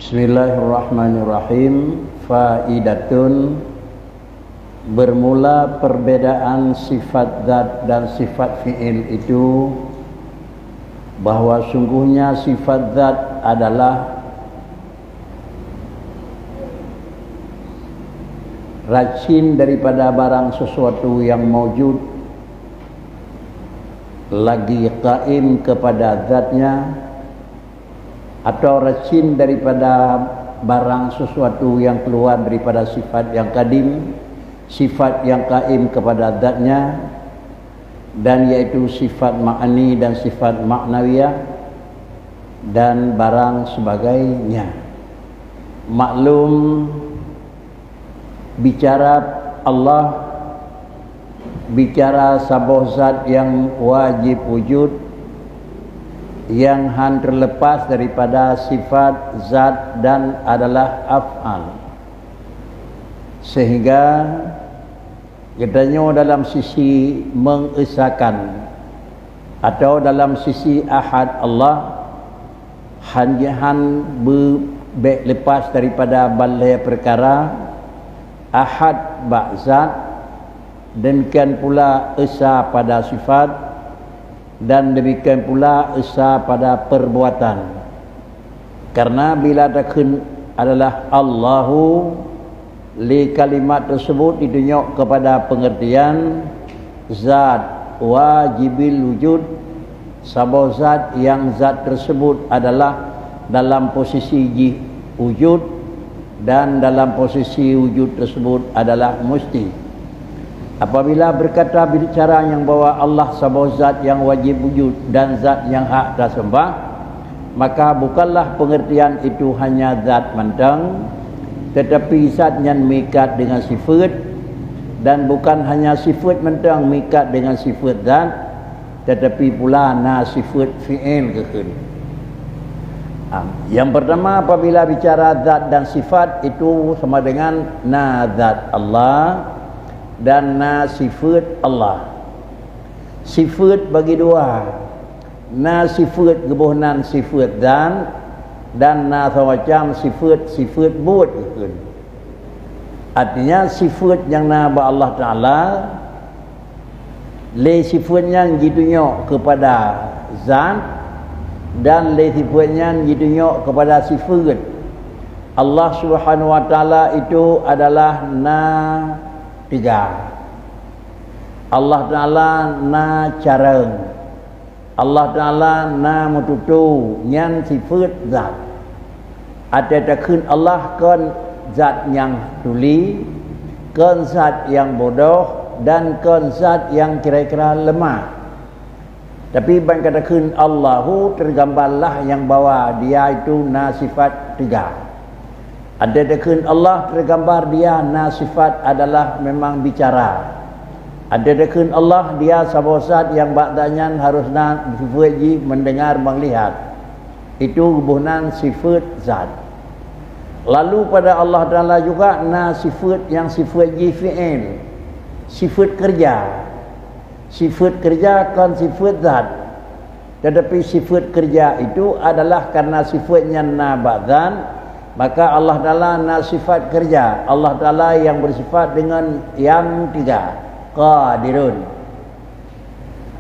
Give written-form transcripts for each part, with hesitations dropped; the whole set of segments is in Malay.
Bismillahirrahmanirrahim. Faidatun, bermula perbedaan sifat zat dan sifat fi'il itu bahwa sungguhnya sifat zat adalah racin daripada barang sesuatu yang maujud, lagi qaim kepada zatnya, atau racin daripada barang sesuatu yang keluar daripada sifat yang kadim, sifat yang qaim kepada zatnya, dan yaitu sifat ma'ani dan sifat ma'nawiyah dan barang sebagainya. Maklum, bicara Allah, bicara sabuh zat yang wajib wujud, yang terlepas daripada sifat zat dan adalah af'al, sehingga katanya dalam sisi mengesahkan atau dalam sisi ahad Allah hanya lepas daripada balai perkara ahad ba'zat, demikian pula esa pada sifat, dan demikian pula esa pada perbuatan. Karena bila takun adalah Allahu, li kalimat tersebut ditunjuk kepada pengertian zat wajibil wujud, sabuh zat yang zat tersebut adalah dalam posisi wujud, dan dalam posisi wujud tersebut adalah mesti. Apabila berkata bicara yang bahawa Allah sabuh zat yang wajib wujud dan zat yang hak tersembah, maka bukanlah pengertian itu hanya zat mandang, tetapi zat yang mengikat dengan sifat, dan bukan hanya sifat mandang mengikat dengan sifat zat, tetapi pula sifat fi'il kekal. Yang pertama, apabila bicara zat dan sifat itu sama dengan zat Allah dan sifat Allah. Sifat bagi dua, sifat gebuhnan sifat dan semacam sifat buat. Artinya sifat yang ba Allah Ta'ala, le sifatnya ditunjuk kepada zat, dan le sifatnya ditunjuk kepada sifat. Allah Subhanahu Wa Ta'ala itu adalah tiga. Allah Ta'ala careng, Allah Ta'ala mututu nyan sifat zat. Ada takun Allah kan zat yang tuli, kan zat yang bodoh, dan kan zat yang kira-kira lemah. Tapi ban katakan Allahu, tergambarlah yang bawa dia itu sifat tiga. Ada dekun Allah tergambar dia sifat adalah memang bicara. Ada dekun Allah dia sabuh zat yang bakdanya harus sifat mendengar, melihat. Itu hubungan sifat zat. Lalu pada Allah Ta'ala juga sifat yang sifat fi'il, sifat kerja. Sifat kerja kan sifat zat, tetapi sifat kerja itu adalah karena sifatnya ba'dzan, maka Allah Ta'ala sifat kerja. Allah Ta'ala yang bersifat dengan yang tiga, qadirun.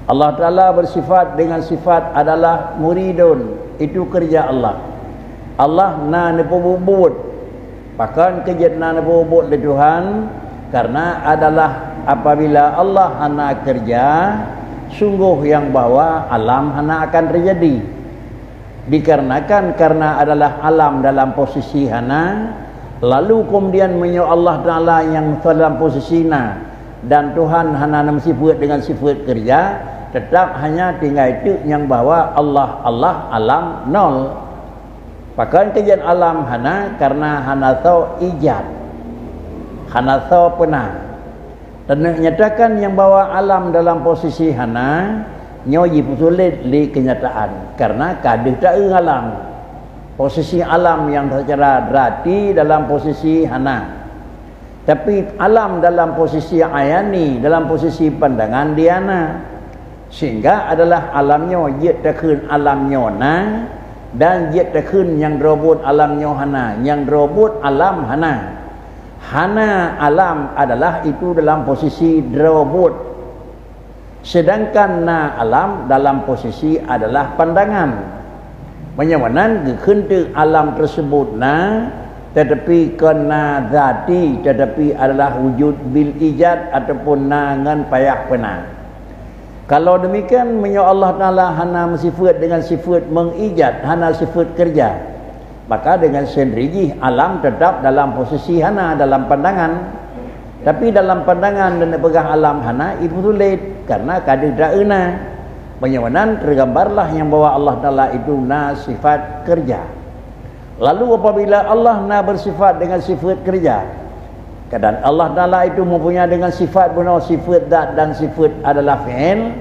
Allah Ta'ala bersifat dengan sifat adalah muridun, itu kerja Allah. Allah nepobobot, bahkan kerja nepobobot le Tuhan, karena adalah apabila Allah kerja, sungguh yang bahawa alam akan terjadi. Dikarenakan karena adalah alam dalam posisi lalu kemudian menyo Allah Ta'ala yang dalam posisi dan Tuhan sifat dengan sifat kerja, tetap hanya tinggal itu yang bahawa Allah alam nol. Bahkan kejadian alam karena tahu ijad, tahu pernah, dan menyatakan yang bahawa alam dalam posisi nyoji sulit li kenyataan, karena kadang tak alam posisi alam yang secara berarti dalam posisi tapi alam dalam posisi ayani, dalam posisi pandangan diana, sehingga adalah alamnya ia takun alamnya dan dia terkun yang robot alamnya hana, yang robot alam hana. Hana alam adalah itu dalam posisi robot, sedangkan na alam dalam posisi adalah pandangan. Menyawanan kehendak alam tersebut na, tetapi kena zati, tetapi adalah wujud bil ijad ataupun na ngan payah pena. Kalau demikian menyo Allah Taala hana sifat dengan sifat mengijad, hana sifat kerja, maka dengan sendirinya alam tetap dalam posisi hana dalam pandangan. Tapi dalam pandangan dan pegang alam hana itu sulit karena kadang da'na. Penyawanan tergambarlah yang bahwa Allah Ta'ala itu na sifat kerja. Lalu apabila Allah na bersifat dengan sifat kerja, kadang Allah Ta'ala itu mempunyai dengan sifat benar, sifat dat dan sifat adalah fi'il.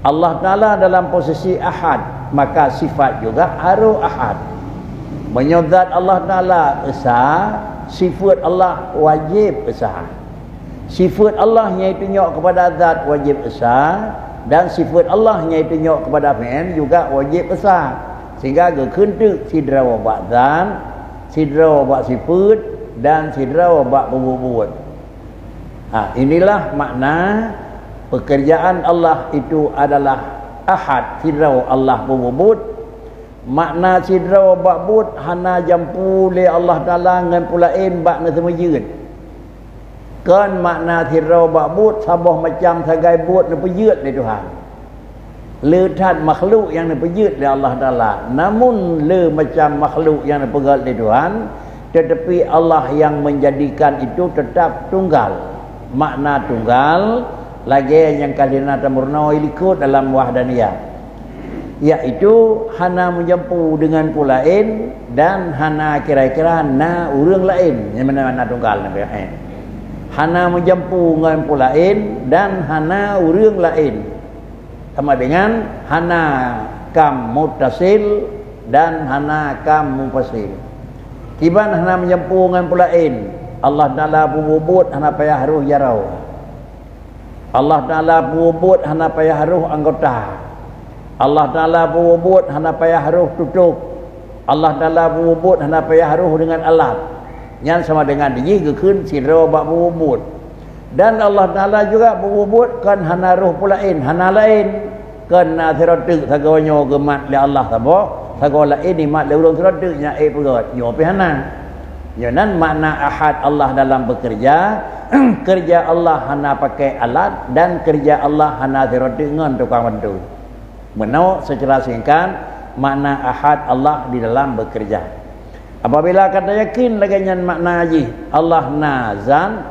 Allah Ta'ala dalam posisi ahad, maka sifat juga harus ahad. Menyebut Allah Ta'ala esa, sifat Allah wajib esa. Sifat Allah iaitu nyok kepada zat wajib esa, dan sifat Allah iaitu nyok kepada fi'il juga wajib besar. Sehingga kehendak sidra wa ba'dan, sidra wa ba' sifat dan sidra wa ba' berbuat. Inilah makna pekerjaan Allah itu adalah ahad, sidra wa Allah berbuat. Makna sidra wa ba'bud hana jampu le Allah Ta'ala ngan pulain bak na semujud. Kan makna sidra wa ba'bud sabah macam sagai buat na pejut le Tuhan. Le tad makhluk yang na pejut le Allah Ta'ala. Namun le macam makhluk yang na pegat le Tuhan, tetapi Allah yang menjadikan itu tetap tunggal. Makna tunggal lagi yang kalina tamurna ikut dalam wahdaniyah, iaitu hana menjampu dengan pulain dan hana kira-kira na urang lain. Yang mana tunggal na hana menjampu dengan pulain dan hana urang lain, sama dengan hana kam muttasil dan hana kam munfasil. Kiban hana menjampu dengan pulain, Allah Ta'ala bubut hana payah ruh jarau. Allah Ta'ala bubut hana payah ruh anggota. Allah Ta'ala bubut hana payah ruh tutup. Allah Ta'ala bubut hana payah ruh dengan alat. Yang sama dengan dia kekun sidra bak bubut. Dan Allah Ta'ala juga bubut kan hana ruh pulain, hana lain. Kan nasiratuk sagawanya gemat li Allah sabah. Sagawa lain ni mat li urang siratuk nya pegat. Yo pi hana. Yanan makna ahad Allah dalam bekerja. Kerja Allah hana pakai alat dan kerja Allah hana siratuk ngan tukang bantu. Menau secara singkat makna ahad Allah di dalam bekerja. Apabila kata yakin lagi nyan makna haji, Allah na zan,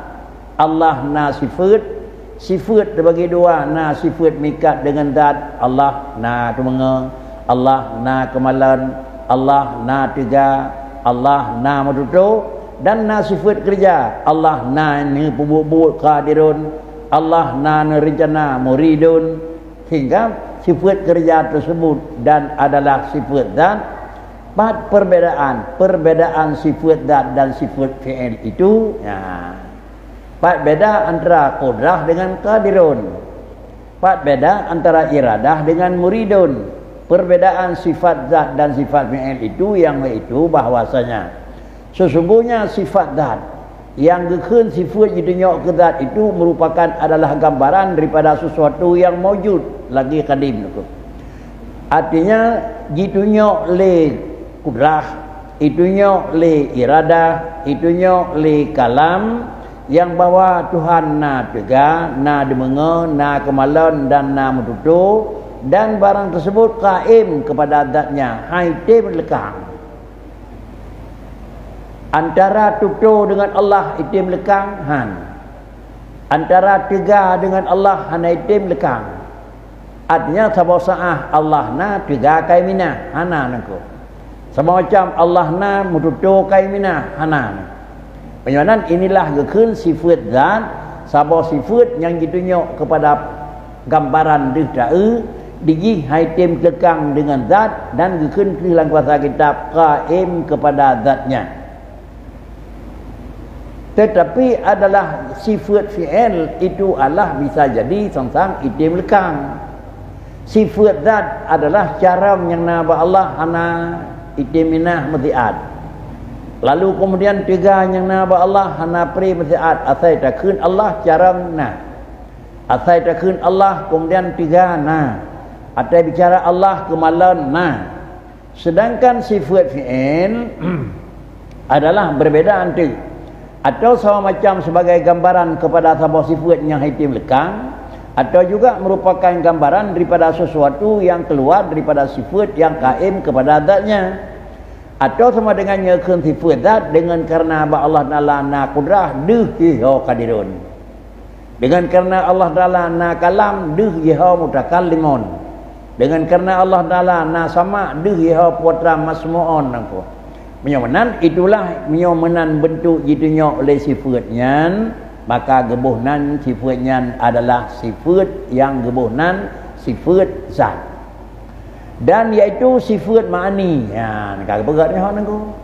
Allah na sifat. Sifat terbagi dua, na sifat mikat dengan zat, Allah na tumenga, Allah na kemalan, Allah na tiga, Allah na madutu, dan na sifat kerja, Allah na ni pubuk qadirun, Allah na rencana muridun. Hingga sifat kerja tersebut dan adalah sifat zat. Empat perbedaan sifat zat dan sifat fi'il itu, empat beda antara qudrah dengan qadirun, empat beda antara iradah dengan muridun. Perbedaan sifat zat dan sifat fi'il itu yang itu bahwasanya sesungguhnya sifat zat yang gekun sifat jidunya ke zat itu merupakan adalah gambaran daripada sesuatu yang mawjud lagi kadim. Artinya jidunya le kudrah, itunya le iradah, itunya le kalam, yang bahwa Tuhan na tega, na demenga, na kemalan dan na metutu, dan barang tersebut qaim kepada zatnya, haitim lekang. Antara tutu dengan Allah itim lekang han, antara tega dengan Allah han itim lekang. Artinya sabah sa'ah Allah na tega kaimina hana nangku. Sama macam Allah na mututu kaimina hana. Penyawanan inilah gekun sifat zat, sabah sifat yang ditunyuk kepada gambaran dihda'i, digi haitim kekang dengan zat, dan gekun dalam kuasa kitab qaim kepada zatnya. Tetapi adalah sifat fi'il itu Allah bisa jadi sang-sang itim lekang. Sifat zat adalah cara yang naba Allah ana itiminah mutiat. Lalu kemudian tiga yang naba Allah hana pri mutiat asai takun Allah cara na. Asai takun Allah kemudian tiga na. Atau bicara Allah kemalan na. Sedangkan sifat fi'il adalah berbeda nanti. Atau sama macam sebagai gambaran kepada sebuah sifat yang hitam lekang, atau juga merupakan gambaran daripada sesuatu yang keluar daripada sifat yang kaim kepada zatnya. Atau sama dengan nyakeun sifat zat dengan karena Allah Ta'ala na kudrah deuh yihau kadirun. Dengan karena Allah Ta'ala na kalam deuh yihau mutakallimun. Dengan karena Allah Ta'ala na sama deuh yihau putra masmu'un nangko. Menyomenan itulah menyomenan bentuk jitunya oleh sifatnya, maka gebuhnan sifatnya adalah sifat yang gebuhnan sifat zat. Dan iaitu sifat ma'ani. Ya, kagak berat ni hak nangku.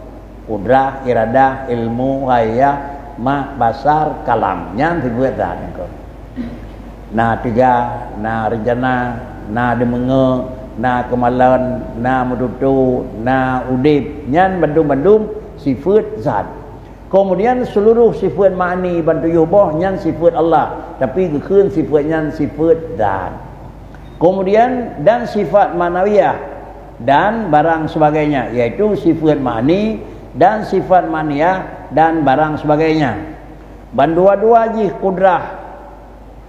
Kudrah, iradah, ilmu, hayah, ma, basar, kalam. Yang sifat zat nangku. Na tiga, na rencana, na demenge, na kemalan, na medutu, na udip, nyan bandum-bandum sifat zat. Kemudian seluruh sifat ma'ani bantu yuboh nyan sifat Allah, tapi kekeun sifat nyan sifat zat. Kemudian dan sifat manawiyah dan barang sebagainya, yaitu sifat ma'ani dan sifat maniyah dan barang sebagainya. Bandua-dua jih kudrah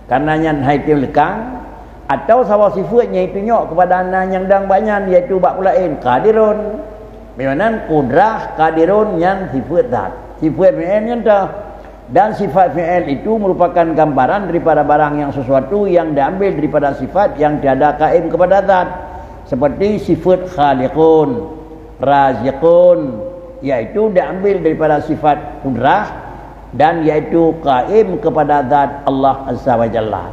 karena nyan haitim lekang, atau sawa sifatnya itu nyok kepada anak yang dang banyak, iaitu bak pulain kadirun. Memang kudrah kadirun yang sifat zat. Sifat fi'il yang dah. Dan sifat fi'il itu merupakan gambaran daripada barang yang sesuatu yang diambil daripada sifat yang tiada kaim kepada zat. Seperti sifat khaliqun, raziqun, iaitu diambil daripada sifat kudrah dan iaitu kaim kepada zat Allah Azza wa Jalla.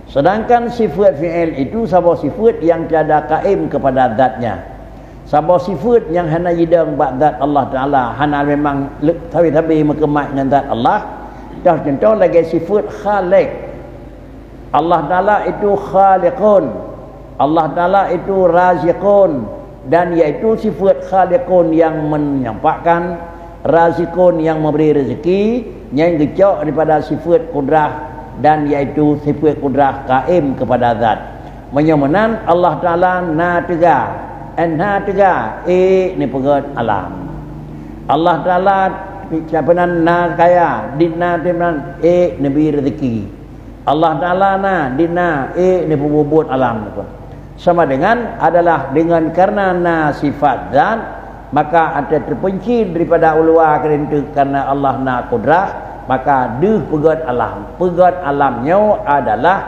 Sedangkan sifat fi'il itu sebuah sifat yang tiada kaim kepada zatnya. Sebuah sifat yang hana yidang bak zat Allah Ta'ala, hana memang tabi-tabi mekemat dengan zat Allah. Dah contoh lagi sifat khaliq. Allah Ta'ala itu khaliqun, Allah Ta'ala itu raziqun, dan iaitu sifat khaliqun yang menyampaikan, raziqun yang memberi rezeki, yang gecok daripada sifat kudrah dan iaitu sifat kudrah kaim kepada zat. Menyomenan Allah Ta'ala na tiga, na tiga ni pegat alam. Allah Ta'ala siapanan na kaya, dina timan nabi rezeki. Allah Ta'ala na dina ni pembubut alam. Sama dengan adalah dengan karena na sifat zat, maka ada terpencil daripada ulua kerana Allah na kudrah, maka deuh pegat alam. Pegat alamnya adalah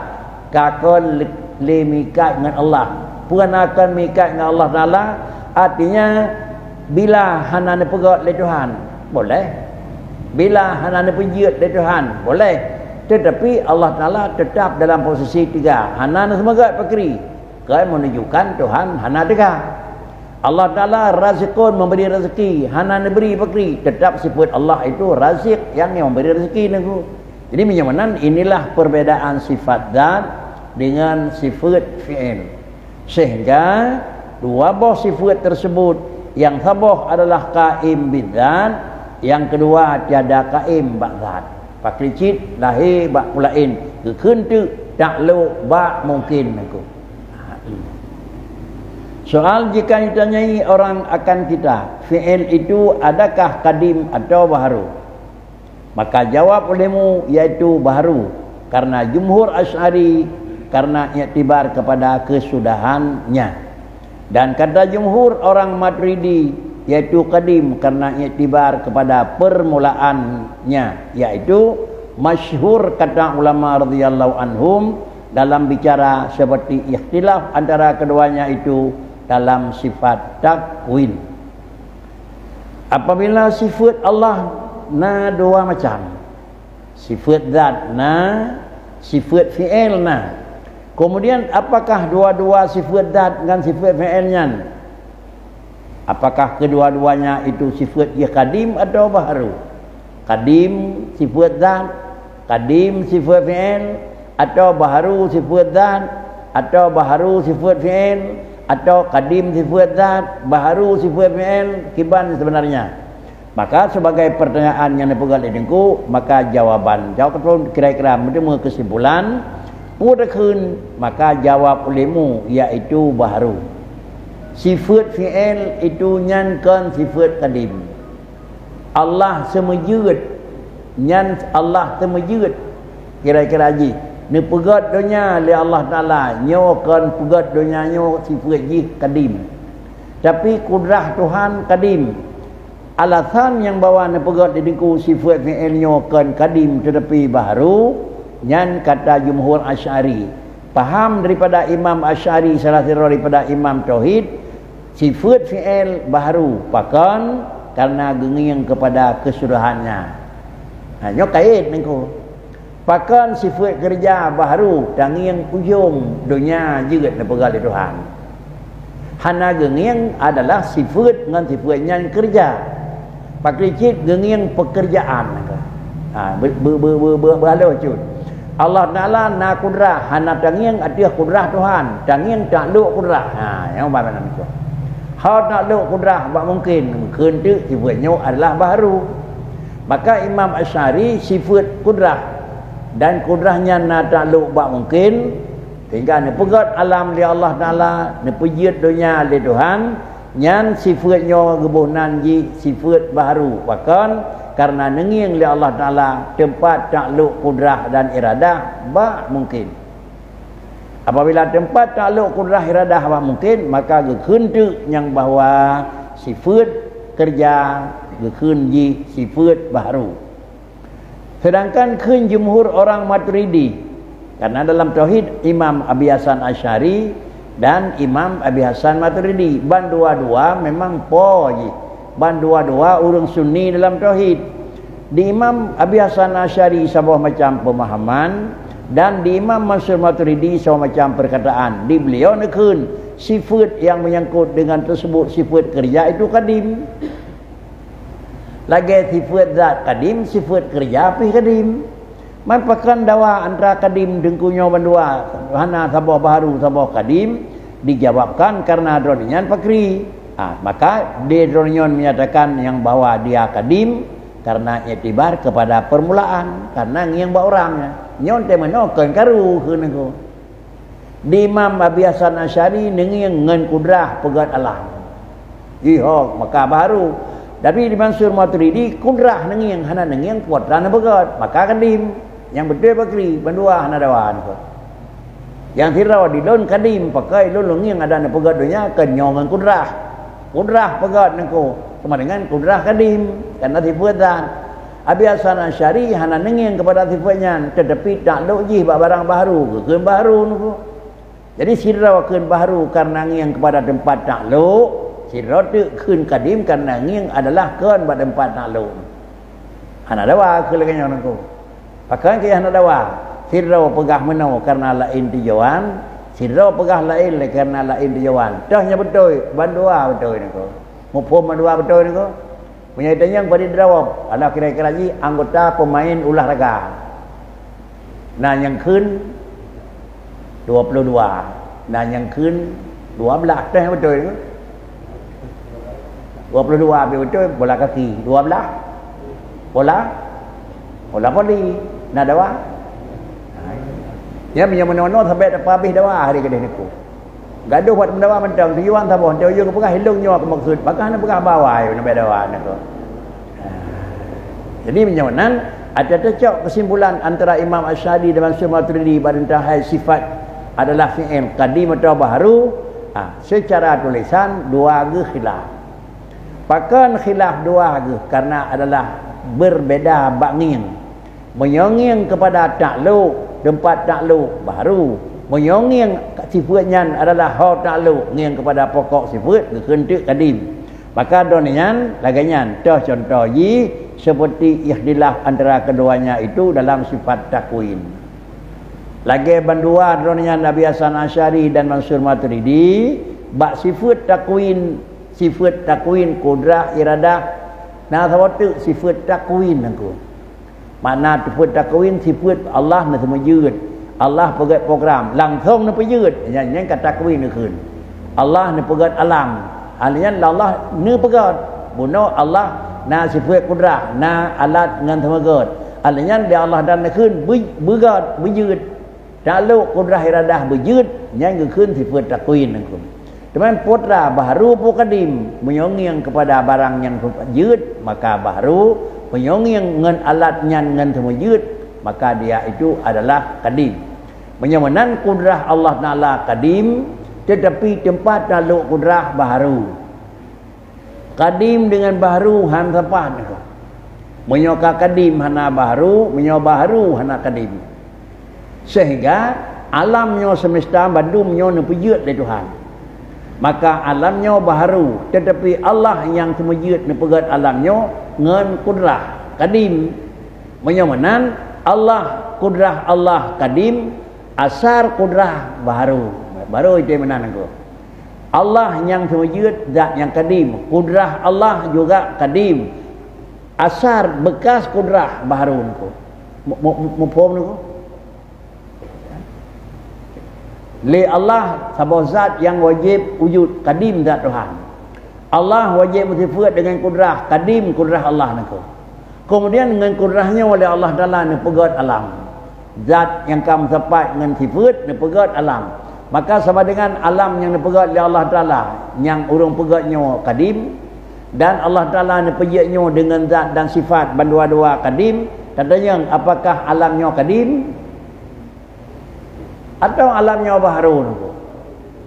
kakon lemikat dengan Allah, bukan akan mikat dengan Allah Ta'ala. Artinya bila hana pegat le Tuhan boleh, bila hana penjiat le Tuhan boleh, tetapi Allah Ta'ala tetap dalam posisi tiga. Hana semoga pakri kai menunjukkan Tuhan hana tiga. Allah Ta'ala raziqun, memberi rezeki, hana beri pakri, tetap sifat Allah itu raziq yang memberi rezeki niku. Jadi menyamanan inilah perbedaan sifat zat dengan sifat fi'il. Sehingga dua buah sifat tersebut, yang sabah adalah qaim bidzat, yang kedua tiada qaim ba'dzat. Paklicit lahir bak pulain, kekeun tu taklu bak mungkin niku. Soal jika ditanyai orang akan kita, fi'il itu adakah kadim atau baharu? Maka jawab olehmu iaitu baharu, karena jumhur Asy'ari karena iktibar kepada kesudahannya. Dan kata jumhur orang Maturidi iaitu kadim karena iktibar kepada permulaannya, iaitu masyhur kata ulama radhiyallahu anhum dalam bicara seperti ikhtilaf antara keduanya itu dalam sifat takwin. Apabila sifat Allah na dua macam, sifat zat na, sifat fi'il na. Kemudian apakah dua-dua sifat zat dengan sifat fi'ilnya? Apakah kedua-duanya itu sifat ya kadim atau baharu? Kadim sifat zat, kadim sifat fi'il, atau baharu sifat zat, atau baharu sifat fi'il, atau qadim sifat zat, baharu sifat fi'il, kiban sebenarnya. Maka sebagai pertanyaan yang dipegang di dengku, maka jawaban pun kira-kira menemu kesimpulan pudakun, maka jawab olehmu iaitu baharu. Sifat fi'il itu nyankan sifat qadim. Allah semejut nyan Allah semejut kira-kira haji ni pegat dunia li Allah Ta'ala nyokan pegat dunia nyo sifat ji qadim, tapi kudrah Tuhan qadim. Alasan yang bawa ni pegat di dengku sifat fi'il nyokan qadim tetapi baharu nyan kata jumhur Asy'ari. Faham daripada Imam Asy'ari, salah satu daripada Imam Tauhid, sifat fi'il baharu pakan karena genging kepada kesudahannya. Nyo kait nengku. Pakan sifat kerja baharu tanging ujung dunia juga dipegang di Tuhan. Hana genging adalah sifat dengan sifatnya kerja. Pakricit genging pekerjaan. Berhalau cut. Allah Ta'ala na kudrah, hana tanging atiah kudrah Tuhan, tanging tak luk kudrah. Yang apa nama itu? Hau tak luk kudrah tak mungkin. Kentu sifatnya adalah baharu. Maka Imam Asy'ari sifat kudrah dan kudrahnya na takluk bak mungkin, sehingga ni pegat alam li Allah Ta'ala, ni pejit dunia li Tuhan, nyan sifatnya gebuhnan ji sifat baharu. Bahkan karena nenging li Allah Ta'ala tempat takluk kudrah dan iradah bak mungkin. Apabila tempat takluk kudrah iradah bak mungkin, maka gekentu yang bahawa sifat kerja gekun ji sifat baharu. Sedangkan kun jumhur orang Maturidi, karena dalam tauhid Imam Abi Hasan Asy'ari dan Imam Abi Hasan Maturidi, ban dua-dua memang poji, ban dua-dua urang Sunni dalam tauhid. Di Imam Abi Hasan Asy'ari sebuah macam pemahaman, dan di Imam Mansur Maturidi sebuah macam perkataan. Di beliau nekun sifat yang menyangkut dengan tersebut sifat kerja itu qadim. Lagi sifat zat qadim, sifat kerja api qadim. Mapakan dawa antara qadim dengkunyo bandua hana sabah baharu sabah qadim dijawabkan karena dronyan pakri. Maka di dronyan menyatakan yang bahwa dia qadim karena itibar kepada permulaan, karena yang bawa orangnya nyon te menoken karu keunengku. Di Imam Abi Hasan Asy'ari nenging ngen kudrah pegat Allah. Iho maka baru. Tapi di Mansur Maturidi kudrah nenging hana nenging kuat rana begat, maka qadim. Yang betul bakri bandua hana dawan ko. Yang tirau di don qadim pakai lulung yang ada na pegat dunia kenyongan kudrah. Kudrah pegat nengko sama dengan kudrah qadim karena sifatan. Abi Hasan Asy'ari hana nenging kepada sifatnya tetapi tak logih barang baharu keun baharu nengko. Jadi sirau keun baharu karena nenging kepada tempat tak log. Sirot tu kun qadim karena nging adalah keun pada tempat takluk. Hana dawa kelaganya nangku. Pakai ke hana dawa. Sirau pegah menau karena lain tujuan, sirau pegah lain karena lain tujuan. Tahnya betul, bandua betul nangku. Mupum bandua betul nangku. Punya tanya pada jawab, ada kira-kira ji anggota pemain olahraga. Nah yang kun 22. Nah yang kun 12 tah betul nangku. 22 betul bola kaki, 12 bola voli. Nah dawa. Ya punya menono sampai apa habis dawa hari kedai niku. Gaduh buat mendawa mentang tujuan sabah tujuan pegah hilung nyawa maksud. Maka hana pegah bawai sampai dawa niku. Jadi menyawanan ada cocok kesimpulan antara Imam Asy'ari dan Mansur Maturidi pada sifat adalah fi'il qadim atau baharu. Secara tulisan dua ge khilaf. Pakan khilaf dua ke karena adalah berbeda bangin. Menyongeng kepada takluk, tempat takluk baru. Menyongeng sifatnya adalah hal takluk, ngeng kepada pokok sifat kekentuk qadim. Maka donian laganyan contoh ji seperti ikhtilaf antara keduanya itu dalam sifat takwin. Lagi bandua donian Nabi Hasan Asy'ari dan Mansur Maturidi bak sifat takwin, sifat takwin kudrah iradah. Nah sawatu sifat takwin nangku. Makna sifat takwin sifat Allah na semujud. Allah pegat program langsung ni perjut yang kata kuih ni kun Allah ni pegat alam alian Allah ni pegat buno Allah na sifat kudrah na alat ngan temegat alian dia Allah dan ni kun begat berjut lalu kudrah iradah berjut yang kun sifat takwin ni kun teman putra baharu pukadim menyongiang kepada barang yang berjut maka baharu menyongiang ngan alatnya ngan temujut maka dia itu adalah kadim. Menyamanan kudrah Allah Ta'ala kadim tetapi tempat lalu kudrah baharu. Kadim dengan baharu han sepat itu. Menyoka kadim hana baharu, menyo baharu hana kadim. Sehingga alamnya semesta badumnya nepejut dari Tuhan. Maka alamnya baharu tetapi Allah yang temujut nepegat alamnya ngan kudrah kadim. Menyamanan Allah kudrah Allah kadim asar kudrah baru itu mana aku Allah yang terwujud zat yang kadim kudrah Allah juga kadim asar bekas kudrah baru aku mufhum aku li Allah sabah zat yang wajib wujud kadim zat Tuhan Allah wajib bersifat dengan kudrah kadim kudrah Allah aku kemudian dengan kudrahnya oleh Allah Ta'ala ni pegat alam zat yang kamu sepat dengan sifat ni pegat alam maka sama dengan alam yang dipegat oleh Allah Ta'ala yang urung pegatnya kadim dan Allah Ta'ala ni pegatnya dengan zat dan sifat bandua-dua kadim katanya apakah alamnya kadim atau alamnya baharu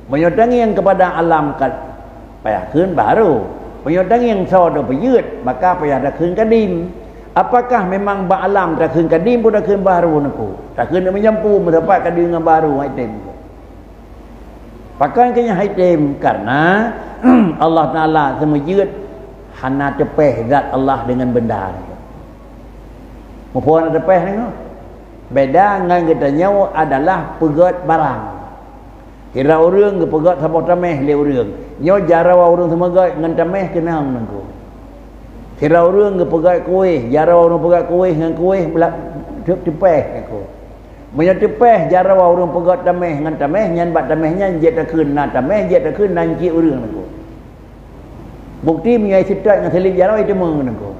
menyodangi yang kepada alam payah kun baharu menyodangi yang saudara pejut maka payah dah kun kadim. Apakah memang ba'alam tak kena kadim pun tak kena baru aku. Tak kena menyampu mendapat kadim dengan baru item. Pakai kena item karena Allah Ta'ala semujud hana tepeh zat Allah dengan benda. Mumpun ada tepeh ni. Beda dengan katanya adalah pegat barang. Kira orang ke pegat sabah tameh le orang. Nyo jarawa orang semegat dengan tameh kena nangku. Kira orang ke pegat kuih, jara orang pegat kuih dengan kuih tepeh aku. Punya tepeh jara orang pegat tameh dengan tameh nyan bat tamehnya jet tak kena tameh jet tak kena nanti orang aku. Bukti menyai sitat dengan selip jara itu meng aku.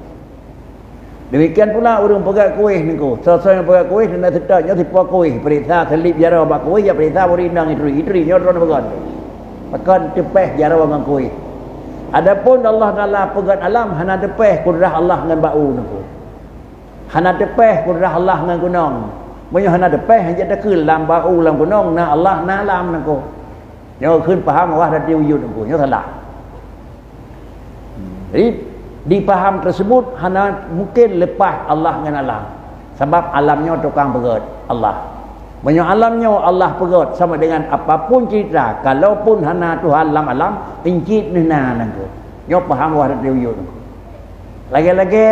Demikian pula orang pegat kuih niku. Selesai pegat kuih dan sitatnya tipu kuih, perintah selip jara bak kuih ya perintah berindang itu nya orang pegat. Pegat tepeh jara dengan kuih. Adapun Allah Ta'ala pegat alam hana tepeh kudrah Allah dengan bau niku. Hana tepeh kudrah Allah dengan gunung. Banyak hana tepeh hanya tak ke lam bau lam gunung na Allah na alam niku. Nyo keun faham wah dah wujud niku, nyo salah. Jadi dipaham tersebut hana mungkin lepas Allah dengan alam. Sebab alamnya tukang pegat Allah. Banyak alamnya Allah pegat sama dengan apapun cerita. Kalaupun hana Tuhan alam incit nena nangku. Nyo paham wah dia wujud nangku. Lagi-lagi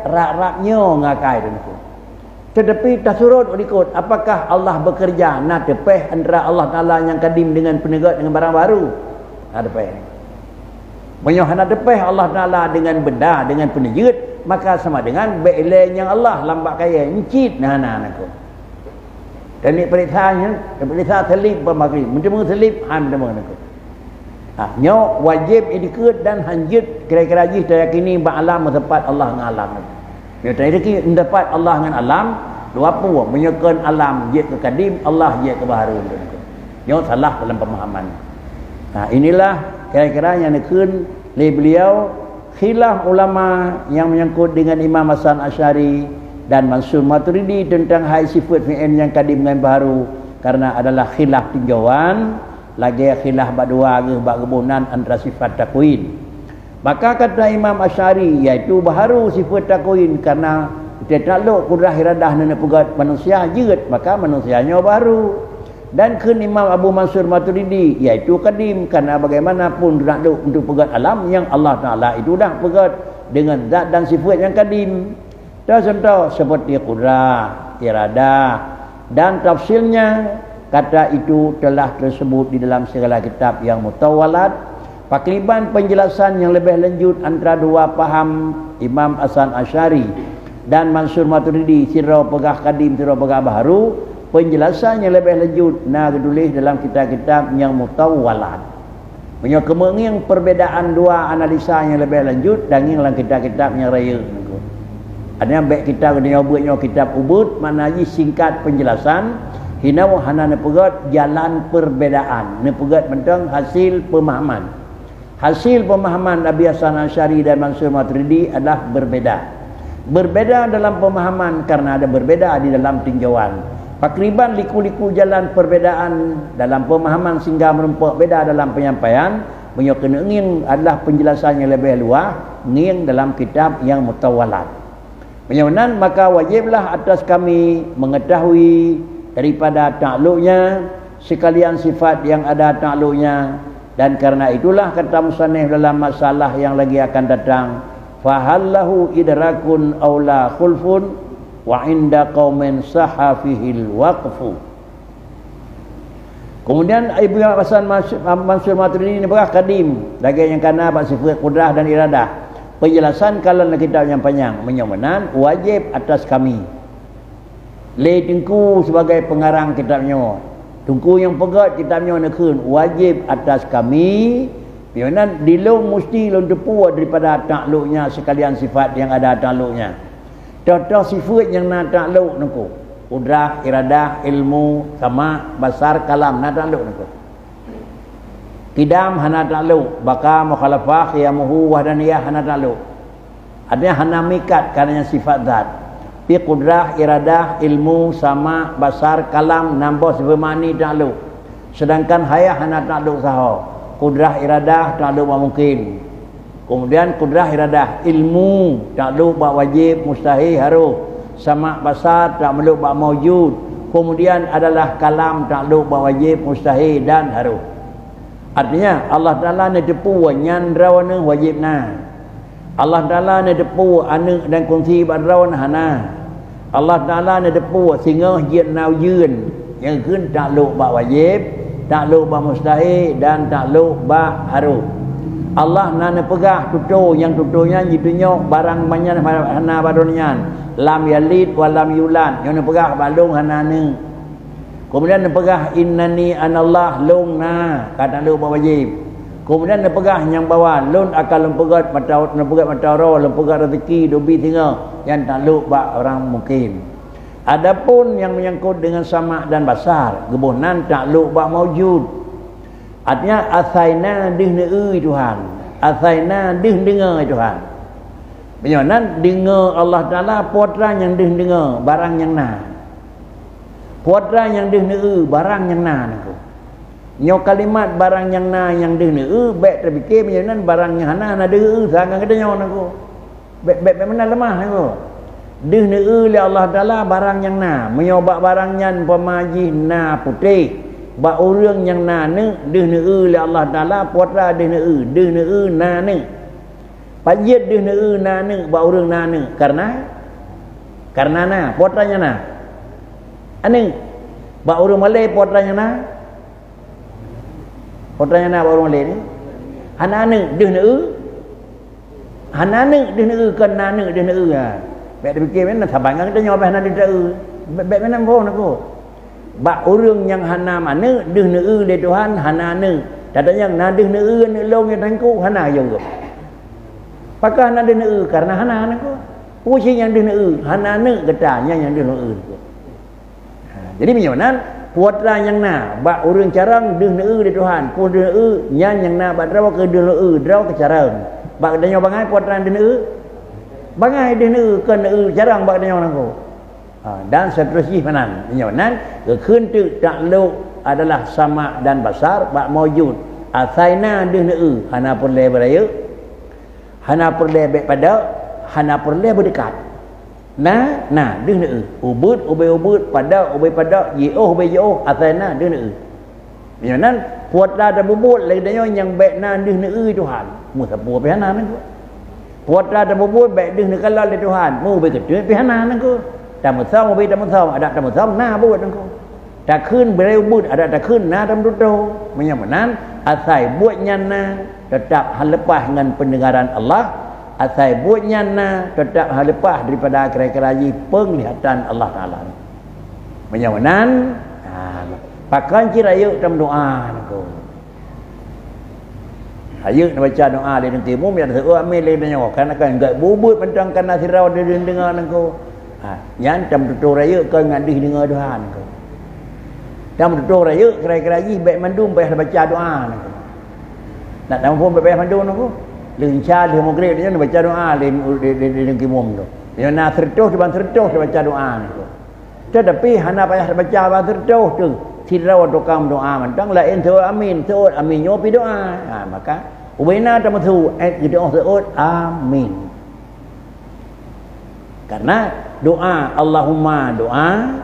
rak-raknya ngakai nangku. Tetapi tak surut ikut apakah Allah bekerja nak tepeh antara Allah Ta'ala yang kadim dengan penegat dengan barang baru. Ada tepeh. Banyak hana tepeh Allah Ta'ala dengan benda dengan penejut maka sama dengan be'ilai yang Allah lambat kaya incit nana nangku. Dan ni perintahnya perintah selip bermakri mentemu selip han mentemu nak. Nyo wajib idikut dan hanjut kira-kira jih tak yakini ba'alam tepat Allah dengan alam. Nyo tak yakini mendapat Allah dengan alam dua apa menyekan alam je ke kadim Allah je ke baharu. Nyo salah dalam pemahaman. Inilah kira-kira yang nekun li beliau khilaf ulama yang menyangkut dengan Imam Hasan Asy'ari dan Mansur Maturidi tentang hai sifat fi'il yang kadim dengan baru karena adalah khilaf tinjauan lagi khilaf berdua ke berkebunan antara sifat takwin. Maka kata Imam Asy'ari iaitu baharu sifat takwin karena dia takluk kudrah iradah dan pegat manusia jeut maka manusianya baru. Dan ke Imam Abu Mansur Maturidi iaitu kadim karena bagaimanapun takluk untuk pegat alam yang Allah Ta'ala itu dah pegat dengan zat dan sifat yang kadim. Contoh seperti kudrah, iradah dan tafsirnya kata itu telah tersebut di dalam segala kitab yang mutawalat. Pakliban penjelasan yang lebih lanjut antara dua paham Imam Hasan Asy'ari dan Mansur Maturidi sirau pegah kadim sirau pegah baharu penjelasan yang lebih lanjut nak ditulis dalam kitab-kitab yang mutawwalat. Punya kemenging perbezaan dua analisa yang lebih lanjut dan dalam kitab-kitab yang raya. Ada yang baik kita kena buatnya kitab ubud mana lagi singkat penjelasan hina hana nepegat jalan perbezaan. Nepegat tentang hasil pemahaman. Hasil pemahaman Abi Hasan Asy'ari dan Mansur Maturidi adalah berbeda. Berbeda dalam pemahaman karena ada berbeda di dalam tinjauan. Pakriban liku-liku jalan perbedaan dalam pemahaman sehingga merempak beda dalam penyampaian. Punya kena ingin adalah penjelasan yang lebih luas ingin dalam kitab yang mutawwalat. Menyawanan maka wajiblah atas kami mengetahui daripada takluknya sekalian sifat yang ada takluknya, dan karena itulah kata musannif dalam masalah yang lagi akan datang, fahallahu idrakun aula khulfun wa inda qaumin sahafihil waqfu. Kemudian Ibu Hasan Mansur Maturidi ini berkah kadim lagi yang kana bab sifat qudrah dan iradah. Penjelasan kalau kitab yang panjang menyomanan wajib atas kami. Le tengku sebagai pengarang kitabnya. Tengku yang pegat kitabnya nekun wajib atas kami. Pianan dilung mesti lon depu daripada takluknya sekalian sifat yang ada takluknya. Contoh sifat yang nak takluk nengku. Qudrah, iradah, ilmu, sama, basar, kalam nak takluk nengku. Kidam hana takluk, baka mukhalafah qiyamuhu wahdaniyah hana takluk. Artinya hana mikat karena sifat zat. Pi qudrah, iradah, ilmu, sama, basar, kalam nambah sebemani takluk. Sedangkan hayah hana takluk saha. Qudrah, iradah takluk ba mungkin. Kemudian qudrah, iradah, ilmu takluk ba wajib, mustahil, harus. Sama, basar tak meluk ba maujud. Kemudian adalah kalam takluk ba wajib, mustahil dan harus. Artinya Allah Ta'ala ni depu nyandrawana wajibna. Allah Ta'ala ni depu anu dan kongsi badrawana hana. Allah Ta'ala ni depu sehingga jin nau yun yang kun takluk ba wajib, takluk ba mustahil dan takluk ba harus. Allah na pegah tutu yang tutunya jitunya barang banyak hana badonyan lam yalid wa lam yulad yang pegah balung hana ne. Kemudian nepegah innani anallah lungna kata lu wajib. Kemudian nepegah yang bawah lun akal lempegat mata roh lempegat rezeki dobi tinggal yang takluk ba orang mungkin. Adapun yang menyangkut dengan sama dan basar gebunan takluk ba maujud. Artinya asaina dih neui Tuhan. Asaina dih dengar Tuhan. Menyonan dengar Allah Taala putra yang dih dengar barang yang na. Putra yang dih ne'u barang yang na nako. Nyo kalimat barang yang na yang dih ne'u baik terfikir menyenan barang yang hana na de'u sangat kata nyo nako. Baik mana lemah nako. Dih ne'u li Allah Taala barang yang na, menyobak barang yang pemaji na putih. Ba urang yang na ne dih ne'u li Allah Taala putra dih ne'u na ne. Pajit dih ne'u na ne ba urang na ne karena na putranya na. Ani ba orang Malay putranya na. Putranya na ba orang Malay ni. Anak-anak deh ne'u. Anak-anak deh ne'u kan anak deh ne'u ha. Baik dia fikir mana sabangan kita nyobah na deh ne'u. Baik mana pun aku. Ba orang yang hana mana deh ne'u le Tuhan hana ne. Tadanya na deh ne'u ne long yang tangku hana juga. Pakah na deh ne'u karena hana aku. Pusing yang deh ne'u hana ne katanya yang deh ne'u. Jadi menyonan putra yang na ba urang carang deh ne'u di Tuhan, ku deh ne'u nyan yang na ba draw ke deh ne'u draw ke carang. Ba katanya bangai putra deh ne'u. Bangai deh ne'u ke ne'u carang ba katanya nangko. Dan seterusnya panan. Menyonan keun tu takluk adalah sama dan basar ba maujud. Asaina deh ne'u hana perle beraya. Hana perle baik pada, hana perle berdekat. Nah, deh ne'u. Ubud pada, ubay pada, yeoh, ubay yeoh, asana deh ne'u. Menyonan putra dan bubut lagi dia yang baik na deh ne'u Tuhan. Mu sapu pihana nangko. Putra dan bubut baik deh ne'u kalal di Tuhan. Mu baik kedua pihana nangko. Tamu saw ubay tamu saw ada tamu saw na buat nangko. Tak keun berai ubud ada tak keun na tamu tutu. Menyonan asai buatnya na tetap hal lepas dengan pendengaran Allah. Asal buatnya na tetap hal lepas daripada akhirat-akhirat penglihatan Allah Ta'ala. Menyawanan pakan cirayuk dalam doa nako. Ayuk nak baca doa di nanti mu yang seorang amin le nyawa kan akan enggak bubut mentang kana sirau dia dengar nako. Yang dalam tutur raya kan ngadih dengar doa nako. Dalam tutur raya kira-kira baik mandum baik baca doa nako. Nak tahu pun baik mandum nako. Lincah dia maghrib dia nak baca doa di nanti mu tu. Dia nak sertuh dia baca doa nako. Tetapi hana payah baca bahasa terjauh tu sirau dokam doa mentang lain tu amin nyopi doa maka ubina tamatu jadi orang amin karena doa Allahumma doa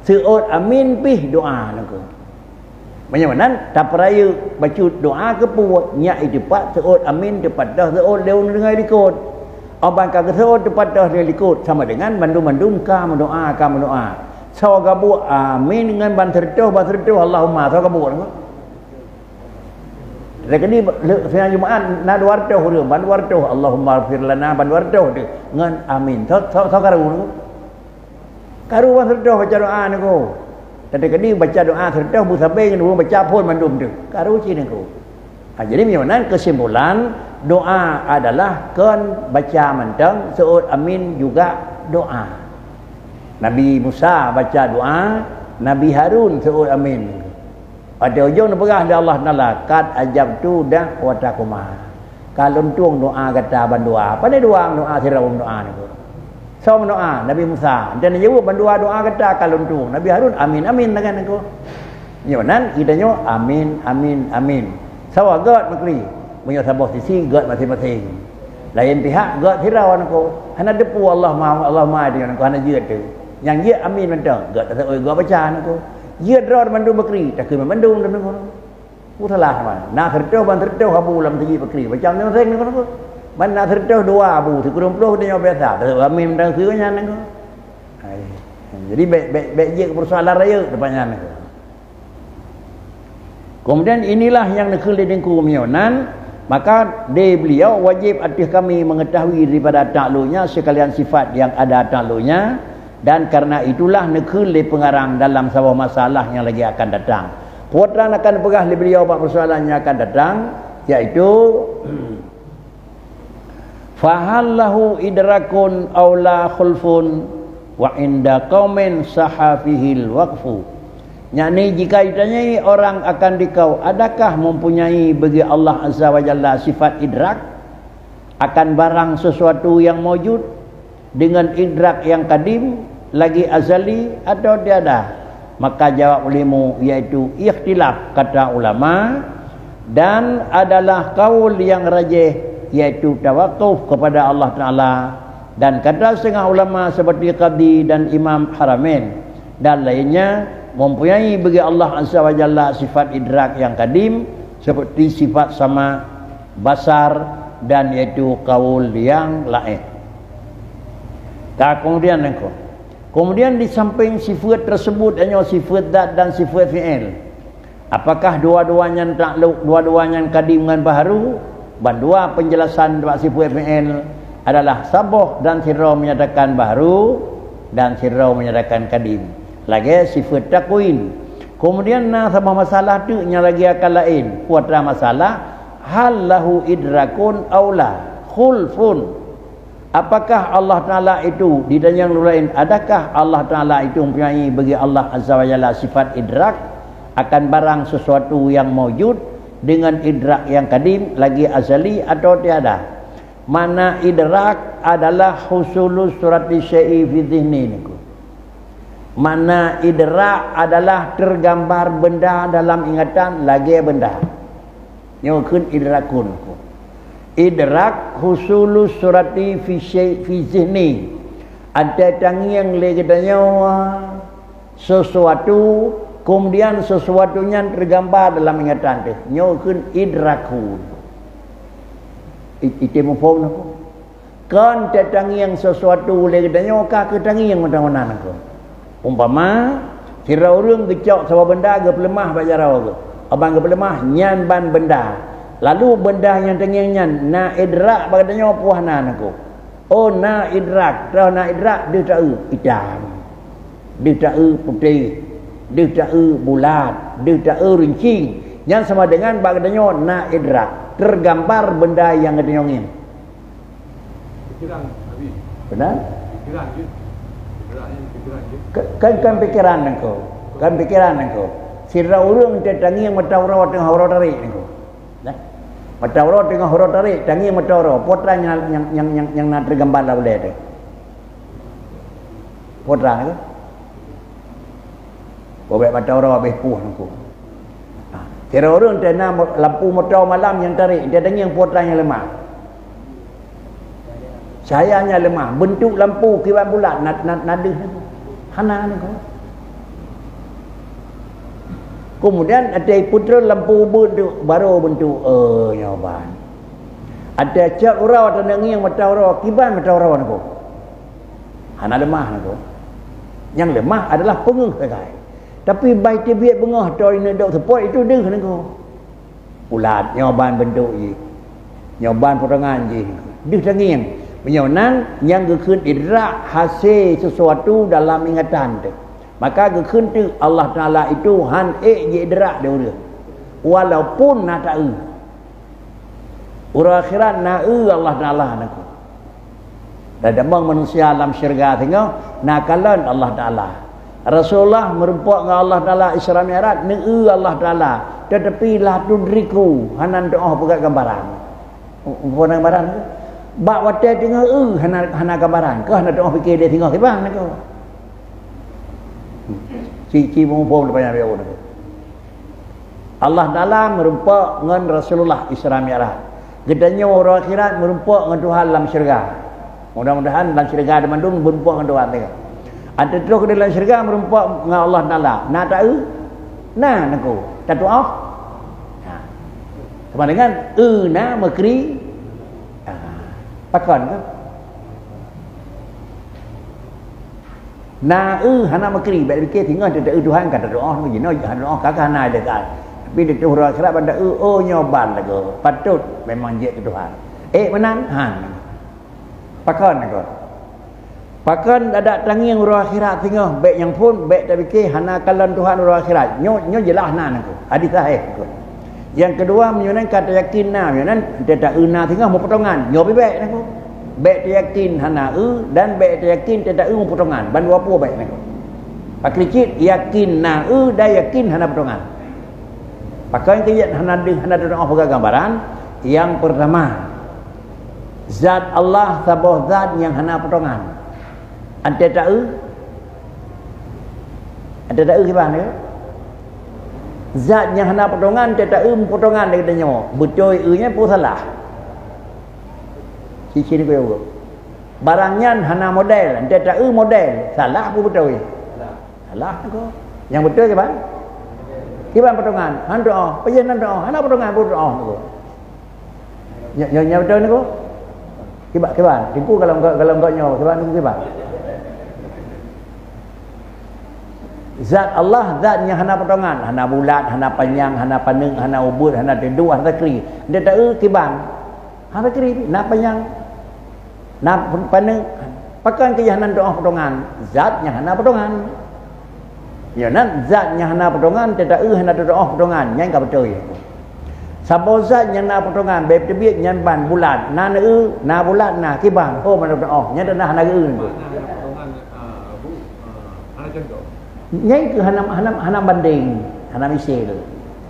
seut amin pih doa nako menyawanan tak peraya baca doa ke puat nya cepat seut amin cepat dah seut leun dengar ikut abang ka seut cepat dah dia ikut sama dengan mandum-mandum ka mendoa saw gabu amin dengan ban tertuh Allahumma saw gabu nako rekni saya Jumaat na duartuh dia ban duartuh Allahumma ighfir lana ban duartuh dia dengan amin saw karu nako karu ban tertuh baca doa nako tadi baca doa tertuh bu sampai dengan baca pun mandum tu karu ci nako jadi memang kesimpulan doa adalah kan baca mentang seut amin juga doa. Nabi Musa baca doa, Nabi Harun seut amin. Pada ujung nak perah dia Allah Taala, kad ajab tu dah wa taquma. Kalau tuang doa kata ban doa. Pada doa sirau doa ni. So doa Nabi Musa, dan jawab ban doa kata kalau tuang. Nabi Harun amin dengan aku. Nyonan idanya amin. Sawa god makli. Punya sabah sisi god masing-masing. Lain pihak god sirau aku. Hana depu Allah ma dengan aku hana jeut tu. Yang dia amin mentang gak tak oi gak baca aku dia draw mandum bakri tak kena mandum dalam ngono utalah man nak tertuh ban tertuh abu lam tegi bakri macam ni seng ngono ban nak tertuh dua abu 30 dia biasa tak amin mentang siranya ngono jadi baik je persoalan raya depannya ngono kemudian inilah yang nekul dengku mionan maka beliau wajib atas kami mengetahui daripada takluknya sekalian sifat yang ada takluknya. Dan karena itulah nekul pengarang dalam sebuah masalah yang lagi akan datang. Puatran akan pegah beliau persoalan yang akan datang, yaitu fahallahu idrakun aula khulfun wa inda qaumin sahafihil waqfu. Yani jika ditanyai orang akan dikau, adakah mempunyai bagi Allah Azza wa Jalla sifat idrak akan barang sesuatu yang mewujud dengan idrak yang kadim lagi azali atau tiada? Maka jawab ulimu iaitu ikhtilaf kata ulama dan adalah kaul yang rajih iaitu tawakuf kepada Allah Ta'ala dan kata setengah ulama seperti Qadhi dan Imam Haramain dan lainnya mempunyai bagi Allah Azza wa Jalla sifat idrak yang kadim seperti sifat sama basar dan iaitu kaul yang lain. Kemudian di samping sifat tersebut hanya sifat zat dan sifat fi'il. Apakah dua-duanya takluk, dua-duanya kadim dengan baharu? Dua penjelasan dua sifat fi'il adalah sabah dan sirau menyatakan baharu dan sirau menyatakan kadim. Lagi sifat takwin. Kemudian sama masalah tu yang lagi akan lain. Puatra masalah hal lahu idrakun aula khulfun. Apakah Allah Ta'ala itu di dunia yang lain, adakah Allah Ta'ala itu mempunyai bagi Allah Azza wa Jalla sifat idrak akan barang sesuatu yang mewujud dengan idrak yang kadim lagi azali atau tiada? Mana idrak adalah husulus surati syai'i fi dhihni. Mana idrak adalah tergambar benda dalam ingatan lagi benda. Nyokun idrakun. Idrak husulus surati fi zihni. Ada tangiang le katanya sesuatu kemudian sesuatunya tergambar dalam ingatan tu. Nyokun idrakun. Itu mufhum aku. Kan tangiang sesuatu le katanya ka ke tangiang mana-mana aku. Umpama kira orang gecok sebuah benda ke pelemah bajarau ke. Abang ke pelemah nyan ban benda. Lalu benda yang tengahnya na idrak bagadanya puahna aku. Oh na idrak, tahu na idrak dia tahu idam. Dia tak putih, dia tak bulat, dia tak rincing. Yang sama dengan bagdanya na idrak, tergambar benda yang ada nyongin. Pikiran habis. Benar? Pikiran je. Pikiran je. Kan pikiran engkau. Kan pikiran engkau. Sira urang te tangi matawra tengah horo tarik engkau. Nah. Matawra tengah horo tarik, tangi matawra, potra yang nak tergambar lah boleh tu. Potra tu. Bobek matawra habis puh engkau. Kira orang te nak lampu motor malam yang tarik, dia tangi yang potranya lemah. Cahayanya lemah, bentuk lampu kibat bulat nada hana ni kau. Kemudian ada putra lampu bentuk baru bentuk nyoban. Ada cat urau tandangi yang mata urau kiban mata urau ni kau. Hana lemah ni kau. Yang lemah adalah pengeh sakai. Tapi baik biak bengah tau ini dok support itu deh ni kau. Bulat nyoban bentuk je. Nyoban potongan je. Dia tangi penyonan yang gekun idrak hasil sesuatu dalam ingatan tu. Maka gekun tu Allah Ta'ala itu han je idrak dia. Walaupun nak tak urang akhirat nak Allah Ta'ala nak. Dan demang manusia alam syurga tengok nakalan Allah Ta'ala. Rasulullah merempak dengan Allah Ta'ala Isra Mi'raj ni Allah Ta'ala. Tetapi la tudriku hanan doa pegat gambaran. Apa gambaran tu? Bak watai tengah hana gambaran ke hana doa fikir dia tengah kibang nak kau. Cici mumpung depan dia orang. Allah Taala merempak dengan Rasulullah Isra Mi'raj. Gedanya orang akhirat merempak dengan Tuhan dalam syurga. Mudah-mudahan dalam syurga ada mandung merempak dengan Tuhan tengok. Ada terus ke dalam syurga merempak dengan Allah Taala. Nak tak nah nak kau. Tak doa. Nah. Sama dengan na makri pakan ke? Na hana makri baik fikir tinggal tak Tuhan kata doa begini doa kakak hana ada kan. Tapi dia tu orang kerap pada nyoban lagu. Patut memang je ke Tuhan. Menan han. Pakan ke? Pakan ada tangi yang orang akhirat tengah baik yang pun baik tak fikir hana kalan Tuhan orang akhirat. Nyo jelas nan aku. Hadis sahih aku. Yang kedua menyunan kata yakin na menyunan dia tak na tengah mau potongan. Nyo baik aku. Baik yakin hana dan baik yakin tidak mau potongan. Ban dua apa baik aku. Pak kecil yakin na dan yakin hana potongan. Pakai kejat hana doa pegang gambaran. Yang pertama zat Allah sabah zat yang hana potongan. Ante tak ada tak gimana ya? Zat yang hana potongan tak potongan dia katanya. Betul nya pun salah. Sisi ni kau. Barangnya hana model, tak model. Salah pun betul. Salah kau. Yang betul ke bang? Kiban potongan, han doa, pajan doa, hana potongan pun doa kau. Yang betul ni kau. Kiban, tipu kalau kau nyawa, kiban. Zat Allah, zat yang hana potongan, hana bulat, hana panjang, hana paneng, hana ubud, hana tendu, hana keri. Dia tak kibang. Hana keri, nak panjang, nak paneng. Pakan kejahanan doa potongan, zat yang hana potongan. Ya nan zat yang hana potongan, dia tak hana doa potongan, yang kau betul ya. Sabo zat yang hana potongan, baik tebiak yang ban bulat, na bulat na kibang. Oh mana doa, yang dah hana potongan hana contoh. Yang ke hana banding, hana misil.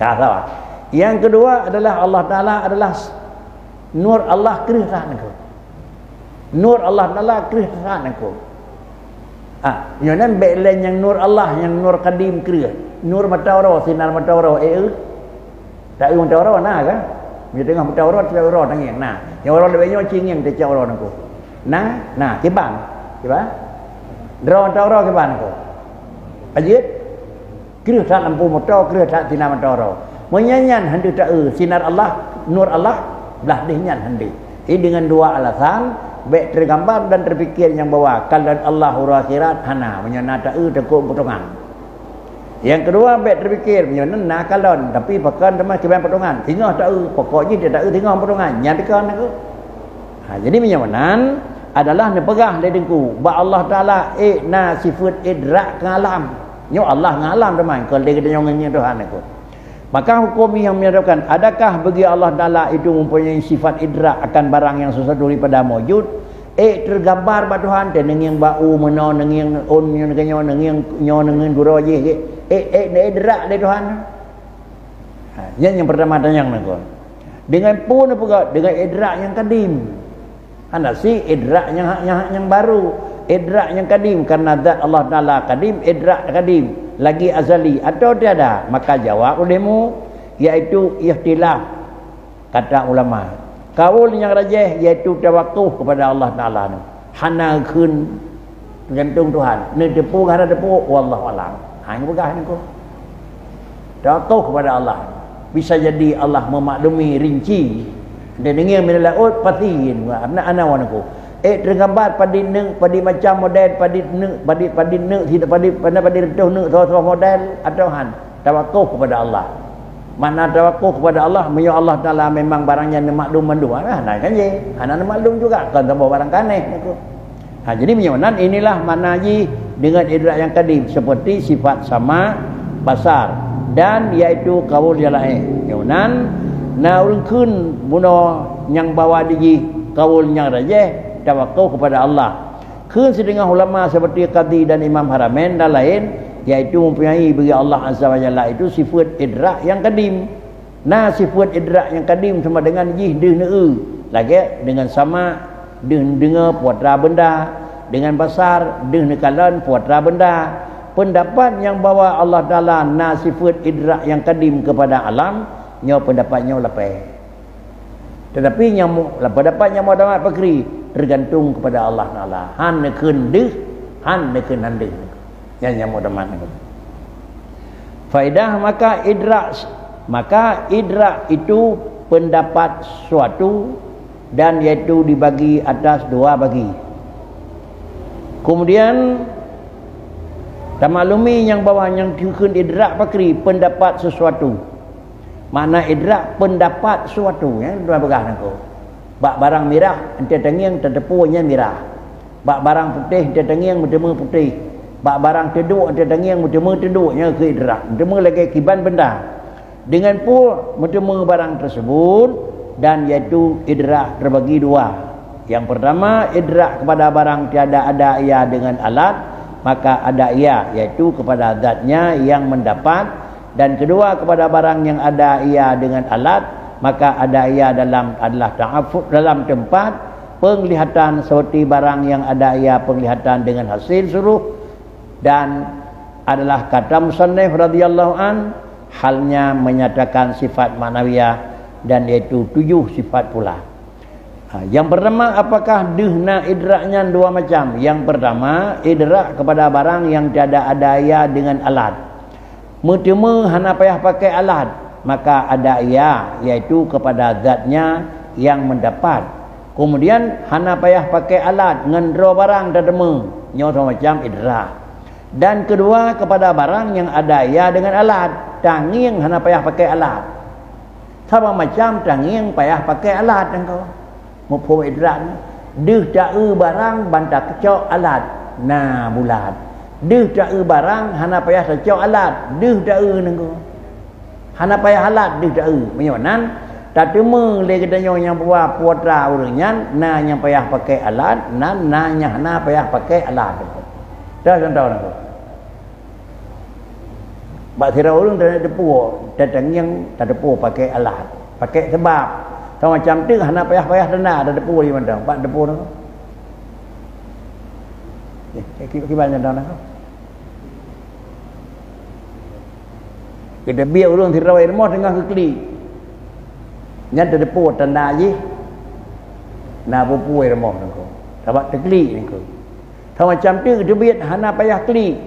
Kata. Yang kedua adalah Allah Taala adalah nur Allah kerihkan aku. Nur Allah Taala kerihkan aku. Yang belen yang nur Allah yang nur kadim kerih. Nur matawara sinar matawara tak matawara nah kan? Dia tengah matawara tanging nah. Yang orang lebihnya cinging te cak orang aku. Nah kibang. Draw matawara kibang aku. Ajit kira tak lampu motor kira tak sinar motor menyanyian hendak tak sinar Allah nur Allah belah dihnyan hendak ini dengan dua alasan baik tergambar dan terfikir yang bawa kalau Allah huruf akhirat hana menyana tak takut potongan yang kedua baik terfikir menyana nak kalon tapi pakan teman kiban potongan tinggal tak pokoknya dia tak tinggal potongan nyatakan aku jadi menyamanan adalah nepegah le dengku ba Allah Taala na sifat idrak ke alam nyo Allah ngalam teman kalau dia kata nyong Tuhan aku. Maka hukum yang menyatakan adakah bagi Allah Taala itu mempunyai sifat idrak akan barang yang sesuatu daripada wujud tergambar ba Tuhan dan nenging bau meno nenging on nyo nenging nyo nenging guru je idrak le Tuhan. Yang pertama tanya aku. Dengan pun apa dengan idrak yang kadim. Anda si idrak yang baru. Idrak yang kadim karena zat Allah Taala kadim, idrak kadim lagi azali atau tiada, maka jawab olehmu iaitu ikhtilaf kata ulama. Kaul yang rajih iaitu tawakkuf kepada Allah Taala ni. Hana kun tergantung Tuhan. Ni depu hana depu wallahu alam. Hang begah ni ko. Tawakkuf kepada Allah. Bisa jadi Allah memaklumi rinci dan dengan menelaut patin ana wanaku. Tergambar padi macam model padi tidak padi retuh model atau han tawakkuf kepada Allah. Mana tawakkuf kepada Allah menyo Allah Taala memang barangnya maklum mandu. Nah kan je. Ana maklum juga kan tambah barang kaneh aku. Jadi menyonan inilah manaji dengan idrak yang kadim seperti sifat sama basar dan iaitu kaul yang lain. Menyonan na urang kun buno yang bawa diji kaul yang rajih tawakkuf kepada Allah. Keun sedengah ulama seperti Qadhi dan Imam Haramain dan lain iaitu mempunyai bagi Allah Azza wa Jalla itu sifat idrak yang kadim. Nah sifat idrak yang kadim sama dengan jih deh neu lagi dengan sama dengar puatra benda dengan basar deh nekalan puatra benda. Pendapat yang bawa Allah Taala na sifat idrak yang kadim kepada alam nyo pendapatnya lepas. Tetapi nyamuk pendapatnya mudamat pakri tergantung kepada Allah Taala. Han nekeun deuh, han nekeun handeuh. Yang nyamuk daman. Faedah maka idrak itu pendapat suatu dan iaitu dibagi atas dua bagi. Kemudian tamaklumi yang bawah yang dikeun idrak pakri pendapat sesuatu. Mana idrak pendapat suatu ya dua begah aku. Bak barang merah ente tenging terdepunya merah. Bak barang putih ente tenging mutemu putih. Bak barang teduk ente tenging mutemu teduknya ke idrak. Mutemu lagi kiban benda. Dengan pun mutemu barang tersebut dan iaitu idrak terbagi dua. Yang pertama idrak kepada barang tiada ada ia dengan alat, maka ada ia iaitu kepada zatnya yang mendapat. Dan kedua kepada barang yang ada ia dengan alat, maka ada ia adalah ta'affud dalam tempat penglihatan seperti barang yang ada ia penglihatan dengan hasil suruh dan adalah kata musannif radhiyallahu an halnya menyatakan sifat ma'nawiyah dan iaitu 7 sifat pula. Yang pertama apakah dehna idraknya dua macam. Yang pertama idrak kepada barang yang tiada ada ia dengan alat. Mutemu hana payah pakai alat, maka ada ia iaitu kepada zatnya yang mendapat. Kemudian hana payah pakai alat ngendro barang dademu nyoto macam idrak. Dan kedua kepada barang yang ada ia dengan alat, tanging hana payah pakai alat. Sama macam tanging payah pakai alat engkau. Mufhum idrak ni deuh ta'u barang bantah kecok alat nah bulat. Deuh ta'u barang hana payah secok alat deuh ta'u nengko. Hana payah alat deuh ta'u. Menyonan tak temu le katanya yang buat putra urangnya na yang payah pakai alat nan na nya hana payah pakai alat. Dah contoh nengko. Bak sira urang tak depu datang yang tak depu pakai alat. Pakai sebab sama macam tu hana payah-payah dana ada depu di mana. Bak depu nengko. Kibannya dah nak. Kita biar orang tirawai rumah tengah kekeli. Nyata depu tanda je. Na pupuai rumah nengko. Sebab terkeli nengko. Sama macam tu kita biar hana payah keli.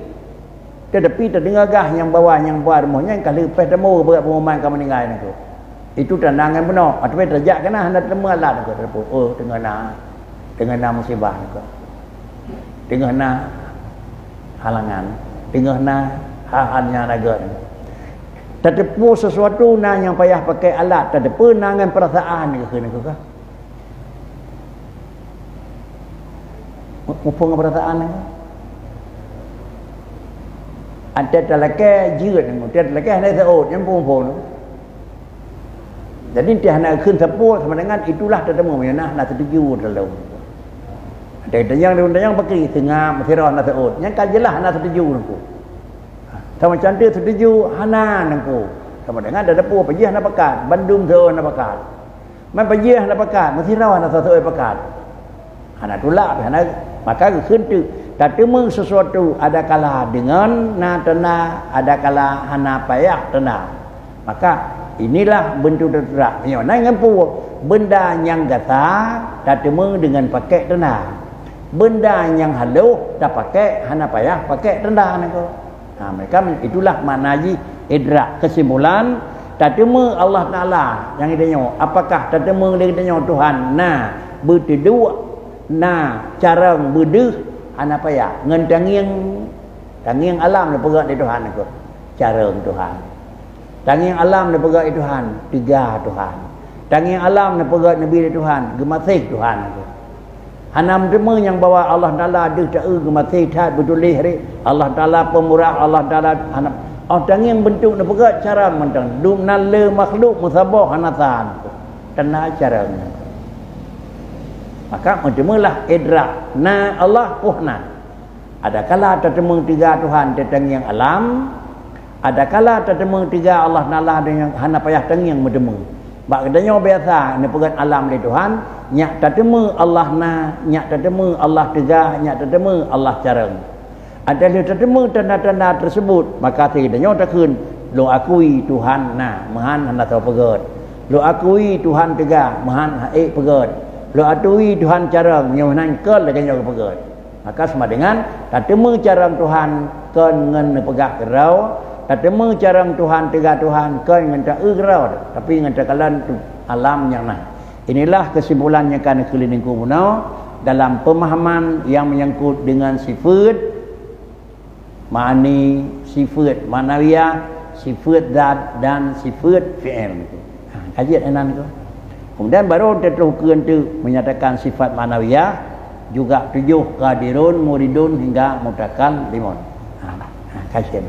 Tetapi terdengar gah yang bawah yang buat rumahnya kalau lepas temu berat pengumuman kamu meninggal nengko. Itu tandangan benar. Atau terjak kena hendak temu alat nengko. Oh tengah na musibah nengko. Tengah na halangan, tengah na hal-halnya raga. Terdepu sesuatu na yang payah pakai alat, terdepu nangan perasaan ke kena ke. Mumpung perasaan ni. Ada talakai jirat ni, ada talakai hendak seot yang pun. Jadi dia hendakขึ้น sepuluh sama dengan itulah tetamu menah nak setuju dalam. Ada yang pakai tengah masirah nak seot. Yang kajelah nak setuju nangku. Sama cantik setuju hana nangku. Sama dengan ada depu pejih nak pakat, Bandung seot nak pakat. Man pejih nak pakat, masirah nak seot pakat. Hana tulak hana makaขึ้นtu tatemu sesuatu ada kala dengan na tena, ada kala hana payah tena. Maka inilah bentuk tertera. Nah dengan benda yang gata tatemu dengan pakai tena. Benda yang halus tak pakai hana payah pakai tena nako. Nah mereka itulah maknaji idrak kesimpulan tatemu Allah Taala yang kita tengok apakah tatemu kita tengok Tuhan nah bertedua nah cara berdeh hana payah ngan tangiang alam dia pegang di Tuhan aku cara Tuhan tangiang alam dia pegang di Tuhan tiga Tuhan tangiang alam dia pegang nabi di Tuhan gemasih Tuhan aku hanam dema yang bawa Allah Taala ada tak gemasih tak betulih hari Allah Taala pemurah Allah Taala hanam tangiang bentuk dia pegang cara mentang dum nale makhluk musabah hanasan tenah cara maka menjemulah idrak na Allah puhna. Ada kala tertemu tiga Tuhan tentang yang alam, ada kala tertemu tiga Allah Taala dengan hana payah teng yang menjemu. Bak katanya biasa ni pegang alam di Tuhan, nyak tertemu Allah na, nyak tertemu Allah tiga, nyak tertemu Allah careng. Ada yang tertemu tanda-tanda tersebut, maka tidaknya takun lo akui Tuhan na, mahan hana tahu pegat. Lo akui Tuhan tiga, mahan haik pegat. Lo atui Tuhan cara nyonan kel lagi nyoga pegat. Maka sama dengan tatemu cara Tuhan ken ngan pegak kerau, tatemu cara Tuhan tiga Tuhan ken ngan tak kerau, tapi ngan takalan alam yang nah. Inilah kesimpulannya kan kelilingku munau dalam pemahaman yang menyangkut dengan sifat ma'ani, sifat manawiyah, sifat zat dan sifat fi'il. Kajian enan tu. Kemudian baru terukun tu menyatakan sifat manawiyah juga 7 qadirun, muridun hingga mutakan limun. Kajian.